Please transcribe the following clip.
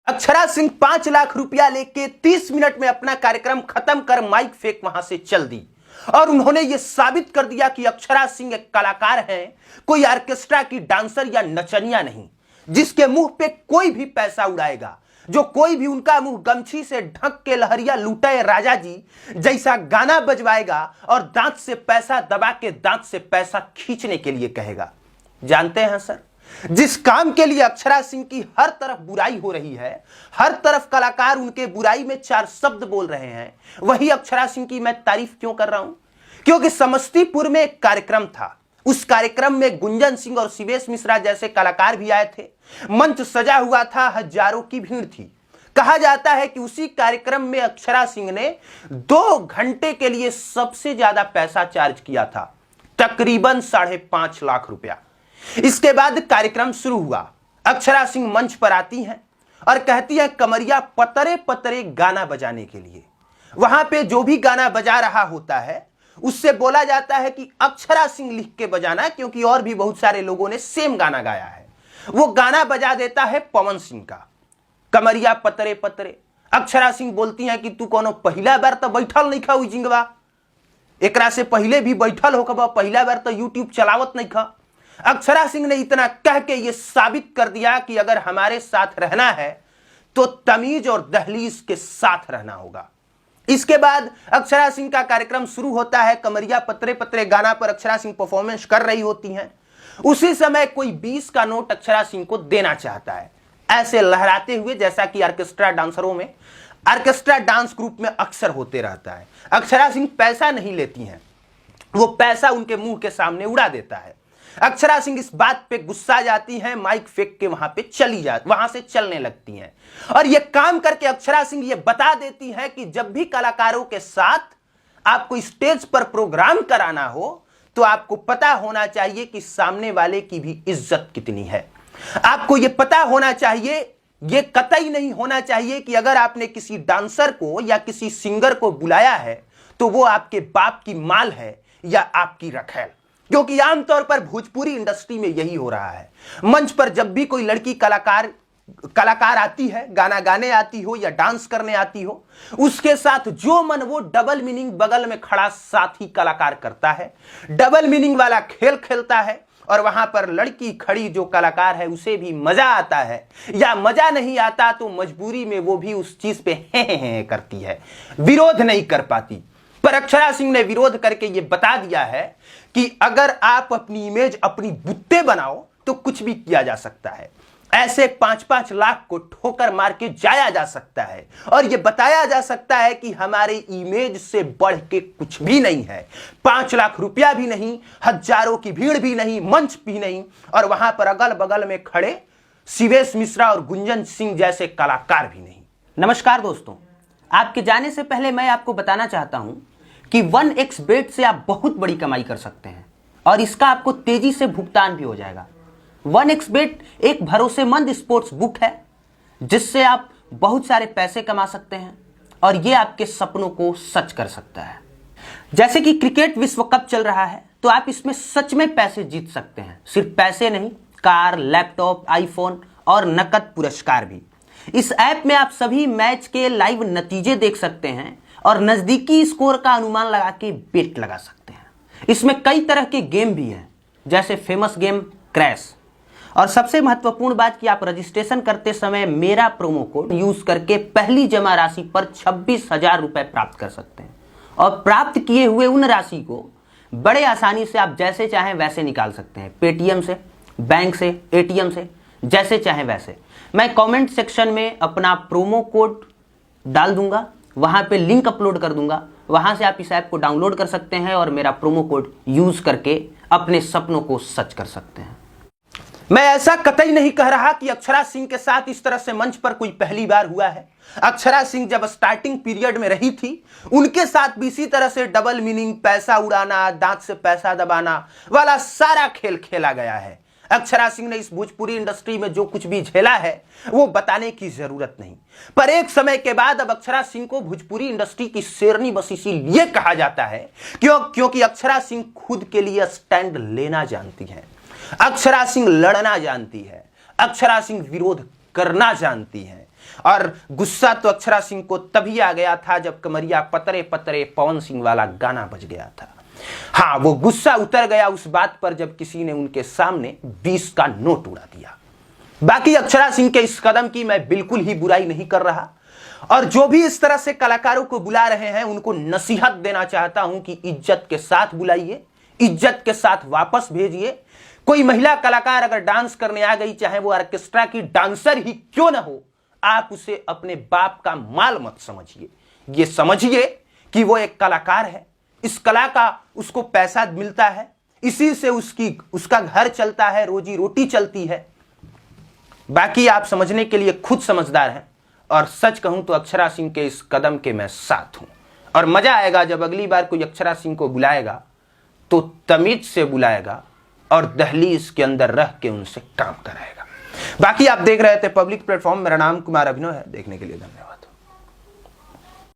अक्षरा सिंह 5 लाख रुपया लेके 30 मिनट में अपना कार्यक्रम खत्म कर माइक फेंक वहां से चल दी और उन्होंने यह साबित कर दिया कि अक्षरा सिंह एक कलाकार हैं, कोई ऑर्केस्ट्रा की डांसर या नचनिया नहीं, जिसके मुंह पे कोई भी पैसा उड़ाएगा, जो कोई भी उनका मुंह गमछी से ढक के लहरिया लूटे राजा जी जैसा गाना बजवाएगा और दांत से पैसा दबा के दांत से पैसा खींचने के लिए कहेगा। जानते हैं सर, जिस काम के लिए अक्षरा सिंह की हर तरफ बुराई हो रही है, हर तरफ कलाकार उनके बुराई में 4 शब्द बोल रहे हैं, वही अक्षरा सिंह की मैं तारीफ क्यों कर रहा हूं? क्योंकि समस्तीपुर में एक कार्यक्रम था। उस कार्यक्रम में गुंजन सिंह और शिवेश मिश्रा जैसे कलाकार भी आए थे। मंच सजा हुआ था, हजारों की भीड़ थी। कहा जाता है कि उसी कार्यक्रम में अक्षरा सिंह ने 2 घंटे के लिए सबसे ज्यादा पैसा चार्ज किया था, तकरीबन 5.5 लाख रुपया। इसके बाद कार्यक्रम शुरू हुआ। अक्षरा सिंह मंच पर आती हैं और कहती हैं कमरिया पतरे पतरे गाना बजाने के लिए। वहां पे जो भी गाना बजा रहा होता है उससे बोला जाता है कि अक्षरा सिंह लिख के बजाना, क्योंकि और भी बहुत सारे लोगों ने सेम गाना गाया है। वो गाना बजा देता है पवन सिंह का, कमरिया पतरे पतरे। अक्षरा सिंह बोलती हैं कि तू कोनो पहला बार तो बैठल नहीं खा जिंगवा, एकरा से पहले भी बैठल हो कबा, पहला बार तो यूट्यूब चलावत नहीं खा। अक्षरा सिंह ने इतना कह के यह साबित कर दिया कि अगर हमारे साथ रहना है तो तमीज और दहलीज के साथ रहना होगा। इसके बाद अक्षरा सिंह का कार्यक्रम शुरू होता है। कमरिया पतरे पतरे गाना पर अक्षरा सिंह परफॉर्मेंस कर रही होती हैं। उसी समय कोई 20 का नोट अक्षरा सिंह को देना चाहता है, ऐसे लहराते हुए, जैसा कि ऑर्केस्ट्रा डांसरों में, ऑर्केस्ट्रा डांस ग्रुप में अक्सर होते रहता है। अक्षरा सिंह पैसा नहीं लेती हैं, वो पैसा उनके मुंह के सामने उड़ा देता है। अक्षरा सिंह इस बात पे गुस्सा जाती हैं, माइक फेंक के वहां से चलने लगती हैं। और यह काम करके अक्षरा सिंह ये बता देती हैं कि जब भी कलाकारों के साथ आपको स्टेज पर प्रोग्राम कराना हो तो आपको पता होना चाहिए कि सामने वाले की भी इज्जत कितनी है। आपको यह पता होना चाहिए, यह कतई नहीं होना चाहिए कि अगर आपने किसी डांसर को या किसी सिंगर को बुलाया है तो वो आपके बाप की माल है या आपकी रखैल। क्योंकि आमतौर पर भोजपुरी इंडस्ट्री में यही हो रहा है। मंच पर जब भी कोई लड़की कलाकार आती है, गाना गाने आती हो या डांस करने आती हो, उसके साथ जो मन वो डबल मीनिंग बगल में खड़ा साथी कलाकार करता है, डबल मीनिंग वाला खेल खेलता है। और वहां पर लड़की खड़ी जो कलाकार है उसे भी मजा आता है, या मजा नहीं आता तो मजबूरी में वो भी उस चीज पे हे करती है, विरोध नहीं कर पाती। पर अक्षरा सिंह ने विरोध करके ये बता दिया है कि अगर आप अपनी इमेज अपनी बुत्ते बनाओ तो कुछ भी किया जा सकता है। ऐसे 5-5 लाख को ठोकर मार के जाया जा सकता है और यह बताया जा सकता है कि हमारे इमेज से बढ़ के कुछ भी नहीं है। 5 लाख रुपया भी नहीं, हजारों की भीड़ भी नहीं, मंच भी नहीं, और वहां पर अगल बगल में खड़े शिवेश मिश्रा और गुंजन सिंह जैसे कलाकार भी नहीं। नमस्कार दोस्तों, आपके जाने से पहले मैं आपको बताना चाहता हूं कि 1xBet से आप बहुत बड़ी कमाई कर सकते हैं और इसका आपको तेजी से भुगतान भी हो जाएगा। 1xBet एक भरोसेमंद स्पोर्ट्स बुक है जिससे आप बहुत सारे पैसे कमा सकते हैं और ये आपके सपनों को सच कर सकता है। जैसे कि क्रिकेट विश्व कप चल रहा है तो आप इसमें सच में पैसे जीत सकते हैं। सिर्फ पैसे नहीं, कार, लैपटॉप, आईफोन और नकद पुरस्कार भी। इस ऐप में आप सभी मैच के लाइव नतीजे देख सकते हैं और नजदीकी स्कोर का अनुमान लगा के बेट लगा सकते हैं। इसमें कई तरह के गेम भी हैं, जैसे फेमस गेम क्रैश। और सबसे महत्वपूर्ण बात कि आप रजिस्ट्रेशन करते समय मेरा प्रोमो कोड यूज करके पहली जमा राशि पर 26,000 रुपए प्राप्त कर सकते हैं और प्राप्त किए हुए उन राशि को बड़े आसानी से आप जैसे चाहें वैसे निकाल सकते हैं, पेटीएम से, बैंक से, एटीएम से, जैसे चाहें वैसे। मैं कमेंट सेक्शन में अपना प्रोमो कोड डाल दूंगा, वहां पे लिंक अपलोड कर दूंगा, वहां से आप इस ऐप को डाउनलोड कर सकते हैं और मेरा प्रोमो कोड यूज करके अपने सपनों को सच कर सकते हैं। मैं ऐसा कतई नहीं कह रहा कि अक्षरा सिंह के साथ इस तरह से मंच पर कोई पहली बार हुआ है। अक्षरा सिंह जब स्टार्टिंग पीरियड में रही थी उनके साथ भी इसी तरह से डबल मीनिंग, पैसा उड़ाना, दांत से पैसा दबाना वाला सारा खेल खेला गया है। अक्षरा सिंह ने इस भोजपुरी इंडस्ट्री में जो कुछ भी झेला है वो बताने की जरूरत नहीं। पर एक समय के बाद अब अक्षरा सिंह को भोजपुरी इंडस्ट्री की शेरनी बस इसीलिए कहा जाता है क्योंकि अक्षरा सिंह खुद के लिए स्टैंड लेना जानती है, अक्षरा सिंह लड़ना जानती है, अक्षरा सिंह विरोध करना जानती है। और गुस्सा तो अक्षरा सिंह को तभी आ गया था जब कमरिया पतरे पतरे पवन सिंह वाला गाना बज गया था। हाँ, वो गुस्सा उतर गया उस बात पर जब किसी ने उनके सामने 20 का नोट उड़ा दिया। बाकी अक्षरा सिंह के इस कदम की मैं बिल्कुल ही बुराई नहीं कर रहा, और जो भी इस तरह से कलाकारों को बुला रहे हैं उनको नसीहत देना चाहता हूं कि इज्जत के साथ बुलाइए, इज्जत के साथ वापस भेजिए। कोई महिला कलाकार अगर डांस करने आ गई, चाहे वो ऑर्केस्ट्रा की डांसर ही क्यों ना हो, आप उसे अपने बाप का माल मत समझिए। ये समझिए कि वो एक कलाकार है, इस कला का उसको पैसा मिलता है, इसी से उसका घर चलता है, रोजी रोटी चलती है। बाकी आप समझने के लिए खुद समझदार हैं, और सच कहूं तो अक्षरा सिंह के इस कदम के मैं साथ हूं। और मजा आएगा जब अगली बार कोई अक्षरा सिंह को बुलाएगा तो तमीज से बुलाएगा और दहलीज के अंदर रह के उनसे काम कराएगा। बाकी आप देख रहे थे पब्लिक प्लेटफॉर्म। मेरा नाम कुमार अभिनव है। देखने के लिए धन्यवाद।